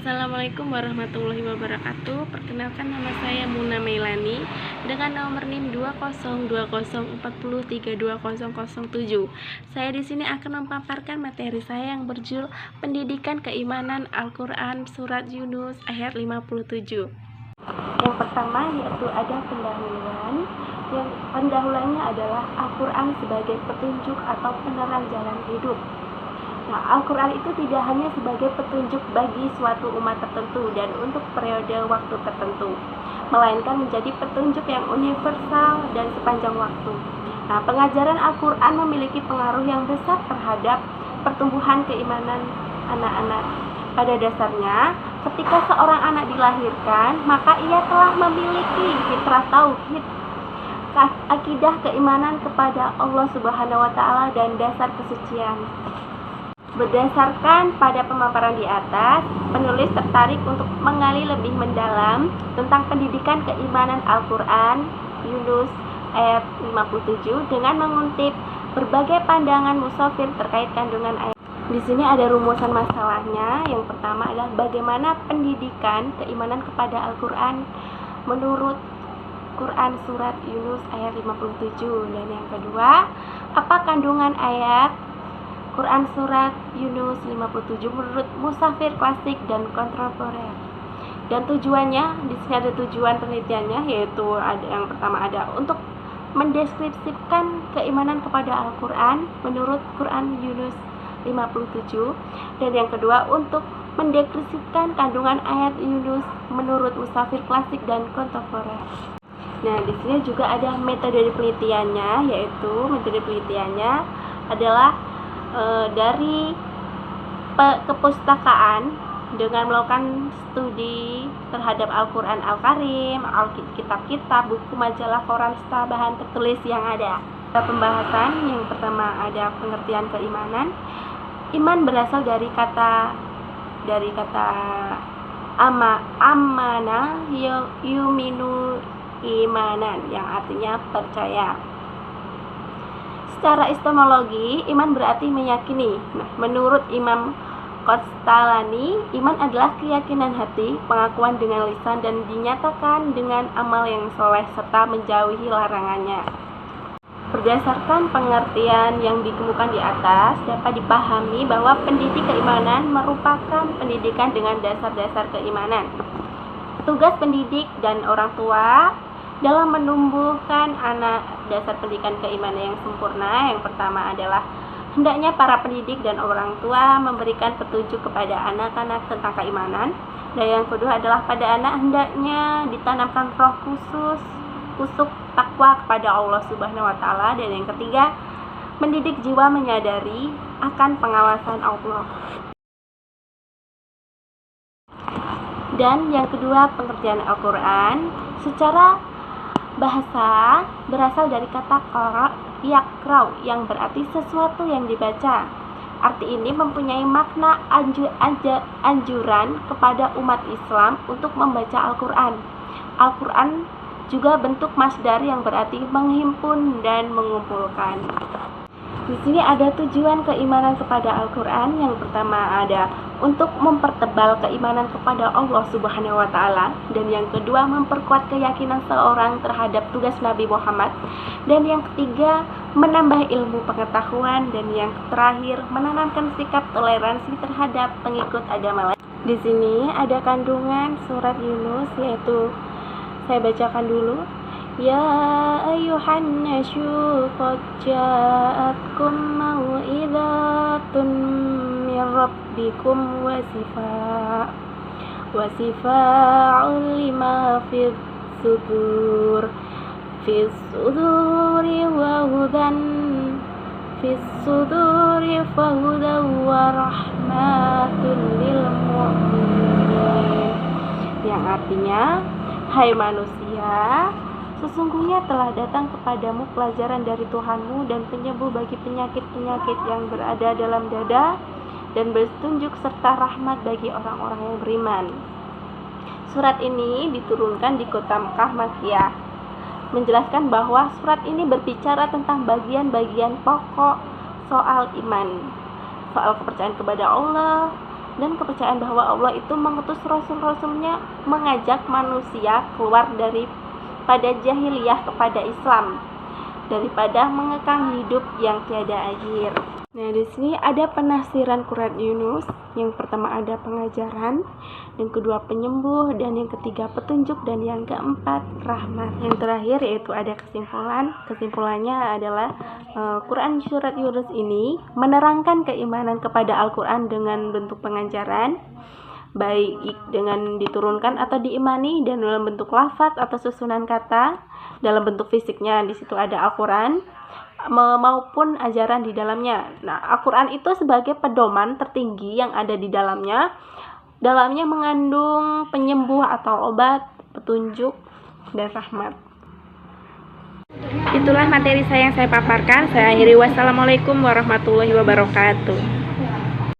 Assalamualaikum warahmatullahi wabarakatuh. Perkenalkan, nama saya Muna Meilani dengan nomor NIM 20204032007. Saya di sini akan memaparkan materi saya yang berjudul Pendidikan Keimanan Al-Qur'an Surat Yunus ayat 57. Yang pertama yaitu ada pendahuluan. Yang pendahuluannya adalah Al-Qur'an sebagai petunjuk atau penerang jalan hidup. Nah, Al-Quran itu tidak hanya sebagai petunjuk bagi suatu umat tertentu dan untuk periode waktu tertentu, melainkan menjadi petunjuk yang universal dan sepanjang waktu. Nah, pengajaran Al-Quran memiliki pengaruh yang besar terhadap pertumbuhan keimanan anak-anak. Pada dasarnya, ketika seorang anak dilahirkan, maka ia telah memiliki fitrah tauhid, akidah keimanan kepada Allah Subhanahu wa Ta'ala, dan dasar kesucian. Berdasarkan pada pemaparan di atas, penulis tertarik untuk menggali lebih mendalam tentang pendidikan keimanan Al-Quran Yunus ayat 57 dengan mengutip berbagai pandangan musafir terkait kandungan ayat. Di sini ada rumusan masalahnya. Yang pertama adalah bagaimana pendidikan keimanan kepada Al-Quran menurut Quran surat Yunus ayat 57, dan yang kedua, apa kandungan ayat Quran surat Yunus 57 menurut musafir klasik dan kontemporer. Dan tujuannya, di sini ada tujuan penelitiannya, yaitu yang pertama ada untuk mendeskripsikan keimanan kepada Al-Quran menurut Quran Yunus 57, dan yang kedua untuk mendeskripsikan kandungan ayat Yunus menurut musafir klasik dan kontemporer. Nah, di sini juga ada metode penelitiannya, yaitu metode penelitiannya adalah dari kepustakaan dengan melakukan studi terhadap Al-Quran Al-Karim, kitab-kitab, buku, majalah, koran, serta bahan tertulis yang ada. Pembahasan yang pertama ada pengertian keimanan. Iman berasal dari kata amana yuminu imanan, yang artinya percaya. Secara epistemologi, iman berarti meyakini. Nah, menurut Imam Qastalani, iman adalah keyakinan hati, pengakuan dengan lisan, dan dinyatakan dengan amal yang soleh serta menjauhi larangannya. Berdasarkan pengertian yang dikemukakan di atas, dapat dipahami bahwa pendidik keimanan merupakan pendidikan dengan dasar-dasar keimanan. Tugas pendidik dan orang tua dalam menumbuhkan anak dasar pendidikan keimanan yang sempurna, yang pertama adalah hendaknya para pendidik dan orang tua memberikan petunjuk kepada anak-anak tentang keimanan, dan yang kedua adalah pada anak hendaknya ditanamkan roh khusyuk takwa kepada Allah Subhanahu wa Ta'ala, dan yang ketiga mendidik jiwa menyadari akan pengawasan Allah. Dan yang kedua, pengertian Al-Quran secara bahasa berasal dari kata yakrau yang berarti sesuatu yang dibaca. Arti ini mempunyai makna anjuran kepada umat Islam untuk membaca Al-Quran. Al-Quran juga bentuk masdar yang berarti menghimpun dan mengumpulkan. Di sini ada tujuan keimanan kepada Al-Quran. Yang pertama ada untuk mempertebal keimanan kepada Allah Subhanahu wa Ta'ala, dan yang kedua memperkuat keyakinan seorang terhadap tugas Nabi Muhammad, dan yang ketiga menambah ilmu pengetahuan, dan yang terakhir menanamkan sikap toleransi terhadap pengikut agama lain. Di sini ada kandungan surat Yunus, yaitu saya bacakan dulu. Ya ayyuhan nasyu qad ja'atkum mau'izatun min rabbikum wa shifa'un lima fis suduri wa hudan wa rahmatun lil mu'minin, yang artinya, hai manusia, sesungguhnya telah datang kepadamu pelajaran dari Tuhanmu dan penyembuh bagi penyakit-penyakit yang berada dalam dada, dan bertunjuk serta rahmat bagi orang-orang yang beriman. Surat ini diturunkan di kota Mekah Makkiyah, menjelaskan bahwa surat ini berbicara tentang bagian-bagian pokok soal iman, soal kepercayaan kepada Allah, dan kepercayaan bahwa Allah itu mengutus rasul-rasulnya mengajak manusia keluar daripada jahiliyah kepada Islam, daripada mengekang hidup yang tiada akhir. Nah, di sini ada penafsiran Quran Yunus. Yang pertama ada pengajaran, yang kedua penyembuh, dan yang ketiga petunjuk, dan yang keempat rahmat. Yang terakhir yaitu ada kesimpulan. Kesimpulannya adalah Quran surat Yunus ini menerangkan keimanan kepada Al-Quran dengan bentuk pengajaran, baik dengan diturunkan atau diimani, dan dalam bentuk lafaz atau susunan kata, dalam bentuk fisiknya di situ ada Al-Quran maupun ajaran di dalamnya. Nah, Al-Quran itu sebagai pedoman tertinggi yang ada di dalamnya. Dalamnya mengandung penyembuh atau obat, petunjuk, dan rahmat. Itulah materi saya yang saya paparkan. Saya akhiri. Wassalamualaikum warahmatullahi wabarakatuh.